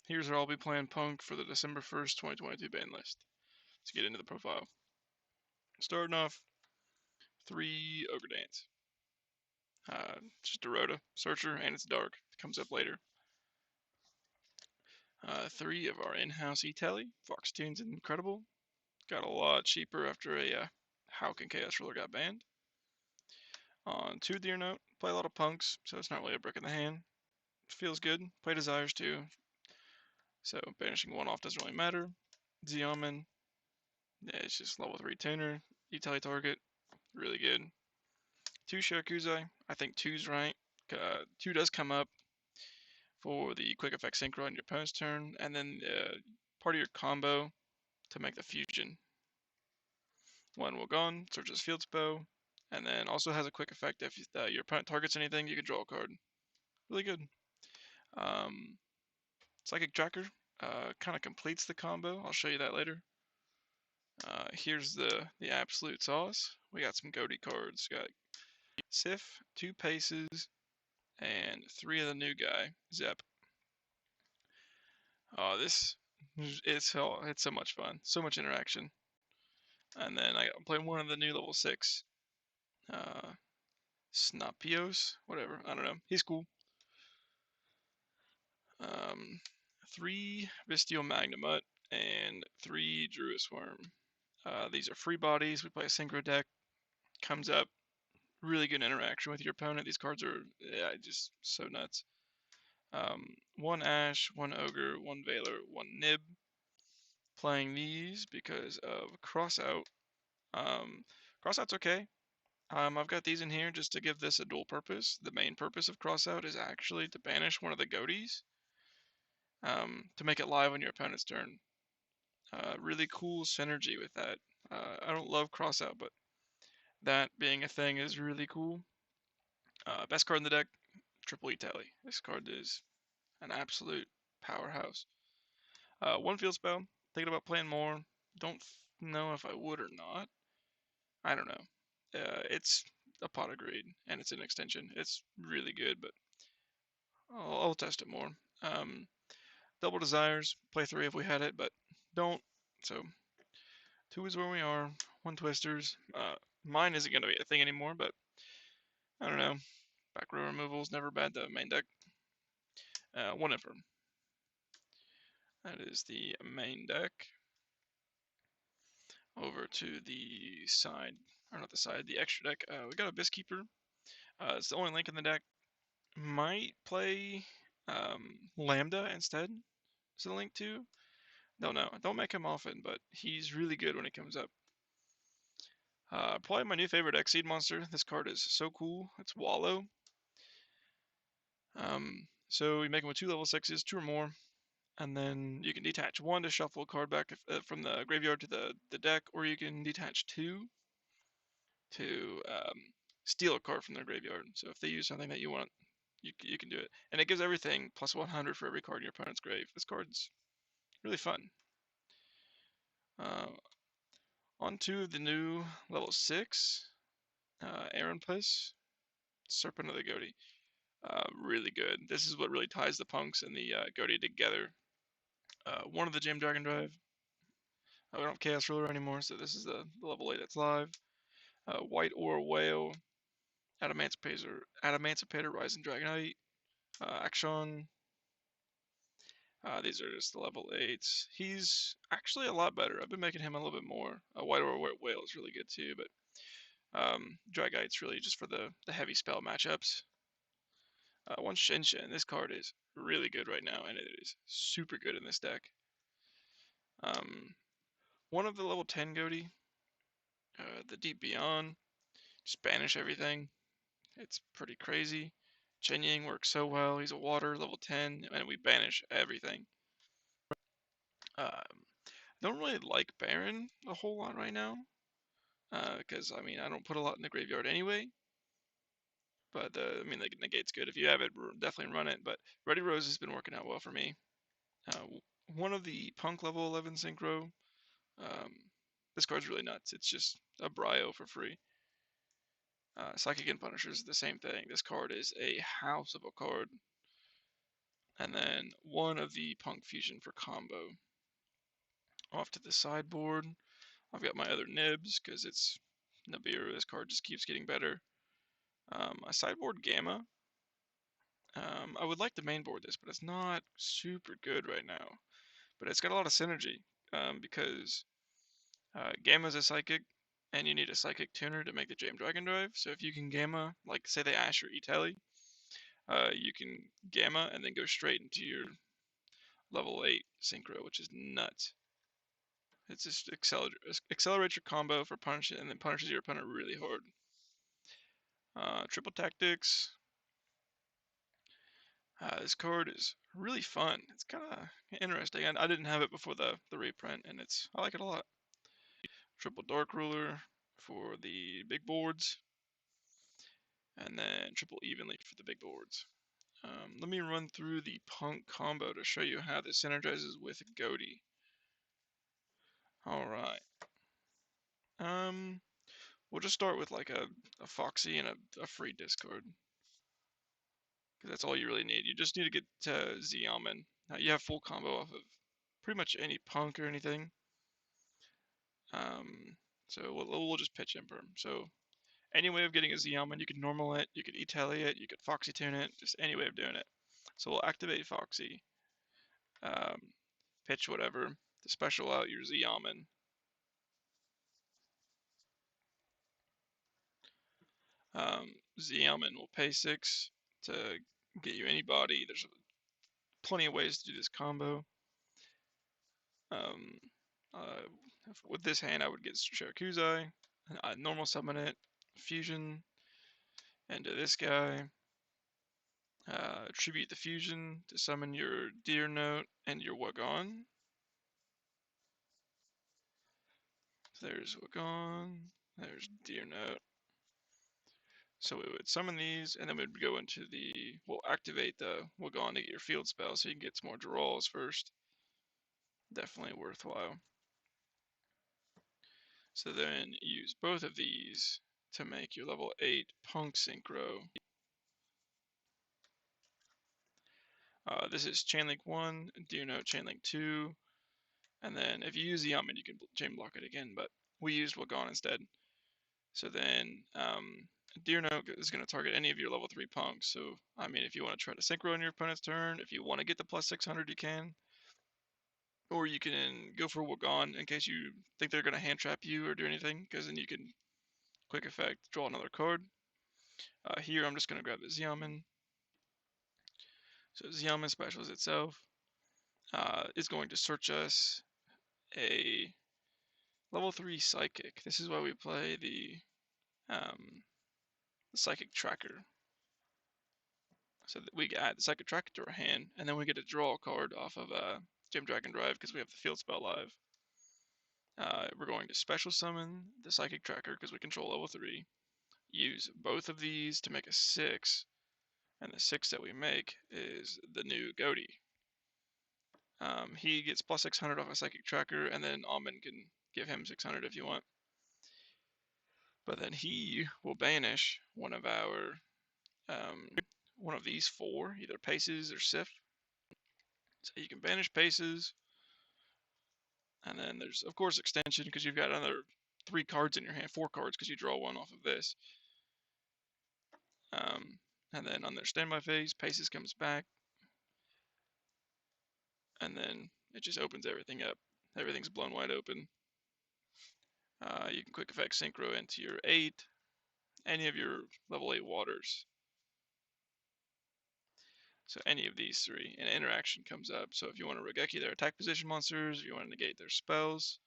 here's where I'll be playing Punk for the December 1st, 2022 ban list. Let's get into the profile. Starting off, 3 Ogre Dance. Just a Rhoda Searcher, and it's dark. It comes up later. 3 of our in-house E-Tele. Fox Tunes Incredible. Got a lot cheaper after a Hawk and Chaos Ruler got banned. On 2 Deer Note, play a lot of punks, so it's not really a brick in the hand. Feels good. Play Desires too, so banishing 1 off doesn't really matter. Xiamen, yeah, it's just level 3 tuner. E-Tele target, really good. 2 Shirakuzai, I think 2's right. 2 does come up for the quick effect synchro on your opponent's turn, and then part of your combo to make the fusion. 1 will gone, searches field spell, and then also has a quick effect if your opponent targets anything, you can draw a card. Really good. Psychic Tracker kind of completes the combo. I'll show you that later. Here's the absolute sauce. We got some Ghoti cards. Got Sif, 2 Paces, and 3 of the new guy, Zep. This it's so much fun, so much interaction. And then I play 1 of the new level 6, Snapios, whatever. I don't know. He's cool. 3 Vistial Magnamut and 3 Druis Worm. These are free bodies. We play a synchro deck. Comes up. Really good interaction with your opponent. These cards are just so nuts. 1 Ash, 1 Ogre, 1 Veiler, 1 Nib. Playing these because of Crossout. Crossout's okay. I've got these in here just to give this a dual purpose. The main purpose of Crossout is actually to banish 1 of the Ghotis, to make it live on your opponent's turn. Really cool synergy with that. I don't love Crossout, but that being a thing is really cool. Best card in the deck, Triple E-Tele. This card is an absolute powerhouse. 1 field spell. Thinking about playing more. Don't know if I would or not. I don't know. It's a pot of greed, and it's an extension. It's really good, but I'll test it more. Double Desires. Play 3 if we had it, but don't. So 2 is where we are. 1 Twisters. Mine isn't going to be a thing anymore, but I don't know. Back row removal is never bad to main deck. 1 Infirm. That is the main deck. Over to the side, or not the side, the extra deck. We got Abyss Keeper. It's the only link in the deck. Might play Lambda instead. Is the link too? Don't know. Don't make him often, but he's really good when he comes up. Probably my new favorite Xseed monster. This card is so cool. It's Wallow. So we make him with 2 level 6s, 2 or more, and then you can detach 1 to shuffle a card back from the graveyard to the deck, or you can detach 2 to steal a card from their graveyard. So if they use something that you want, you can do it. And it gives everything plus 100 for every card in your opponent's grave. This card's really fun. On to the new level 6, Aaron Puss, Serpent of the Ghoti. Really good. This is what really ties the punks and the Ghoti together. 1 of the Jam Dragon Drive. We don't have Chaos Ruler anymore, so this is the level 8 that's live. White Ore Whale, Adamancipator, Rising Dragonite, Action. These are just the level 8s. He's actually a lot better. I've been making him a little bit more. White Ore Whale is really good too, but Dragite's really just for the heavy spell matchups. 1 Shinshin. This card is really good right now, and it is super good in this deck. 1 of the level 10 Ghoti, the Deep Beyond. Just banish everything. It's pretty crazy. Chen Ying works so well. He's a water, level 10, and we banish everything. Don't really like Baron a whole lot right now, because I mean I don't put a lot in the graveyard anyway. But I mean the negate's good if you have it. Definitely run it. But Ready Rose has been working out well for me. 1 of the Punk level 11 synchro. This card's really nuts. It's just a Brio for free. Psychic and Punisher is the same thing. This card is a house of a card. and then one of the Punk Fusion for combo. Off to the sideboard, I've got my other nibs because it's Nibiru. This card just keeps getting better. I sideboard Gamma. I would like to mainboard this, but it's not super good right now. But it's got a lot of synergy because Gamma's a psychic, and you need a psychic tuner to make the Jam Dragon Drive. So if you can Gamma, like say they Ash or Etali, you can Gamma and then go straight into your level 8 Synchro, which is nuts. It just accelerates your combo for punish and then punishes your opponent really hard. Triple Tactics. This card is really fun. It's kind of interesting. I didn't have it before the reprint, and I like it a lot. Triple Dark Ruler for the big boards, and then triple Evenly for the big boards. Let me run through the Punk combo to show you how this synergizes with Ghoti. All right. We'll just start with like a Foxy and a free discard. Because that's all you really need. You just need to get Xiamen. Now you have full combo off of pretty much any Punk or anything. So we'll just pitch Imperm. So any way of getting a Xiamen, you can normal it, you could Etali it, you could Foxy tune it, just any way of doing it. So we'll activate Foxy, pitch whatever, to special out your Xiamen. Xiamen will pay 6 to get you any body. There's plenty of ways to do this combo. Um, with this hand, I would get Shirakuzai, normal summon it, fusion into this guy, attribute the fusion to summon your Deer Note and your Wagon. So there's Wagon, there's Deer Note. So we would summon these, and then we'd go into we'll activate the Wagon to get your field spell so you can get some more draws first. Definitely worthwhile. So then use both of these to make your level 8 Punk Synchro. This is Chainlink 1, Deer Note Chainlink 2, and then if you use Yamen, you can chain block it again, but we used Wagon instead. So then Deer Note is going to target any of your level 3 punks. So, I mean, if you want to try to synchro on your opponent's turn, if you want to get the plus 600, you can. Or you can go for Wagon in case you think they're going to hand trap you or do anything, because then you can quick effect draw another card. Here, I'm just going to grab the Xiamen. So Xiamen specials itself. Is going to search us a level 3 Psychic. This is why we play the Psychic Tracker. So that we add the Psychic Tracker to our hand, and then we get to draw a card off of Jam Dragon Drive because we have the field spell live. We're going to special summon the Psychic Tracker because we control level 3. Use both of these to make a 6, and the 6 that we make is the new Ghoti. He gets plus 600 off a Psychic Tracker, and then Almond can give him 600 if you want. But then he will banish one of these 4, either Paces or Sif. So you can banish Paces, and then there's of course Extension because you've got another 3 cards in your hand, 4 cards because you draw 1 off of this. And then on their standby phase, Paces comes back, and then it just opens everything up. Everything's blown wide open. You can quick effect Synchro into your 8, any of your level 8 waters. So any of these 3, an interaction comes up. So if you want to Regeki their attack position monsters, if you want to negate their spells,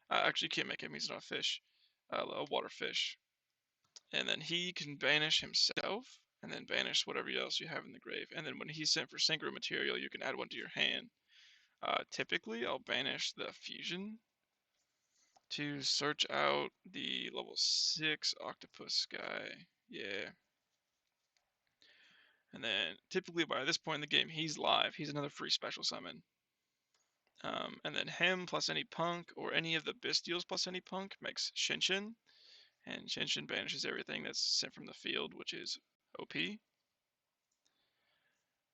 actually you can't make him, he's not a fish, a water fish. And then he can banish himself, and then banish whatever else you have in the grave. And then when he's sent for synchro material, you can add one to your hand. Typically, I'll banish the fusion to search out the level 6 octopus guy. Yeah. And then typically by this point in the game, he's live. He's another free special summon. And then him plus any punk or any of the Bestials plus any punk makes Shinshin. And Shinshin banishes everything that's sent from the field, which is OP.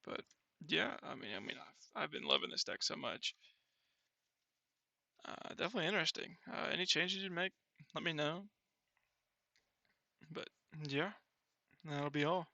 But Yeah, I've been loving this deck so much. Definitely interesting. Any changes you make, let me know. But yeah, that'll be all.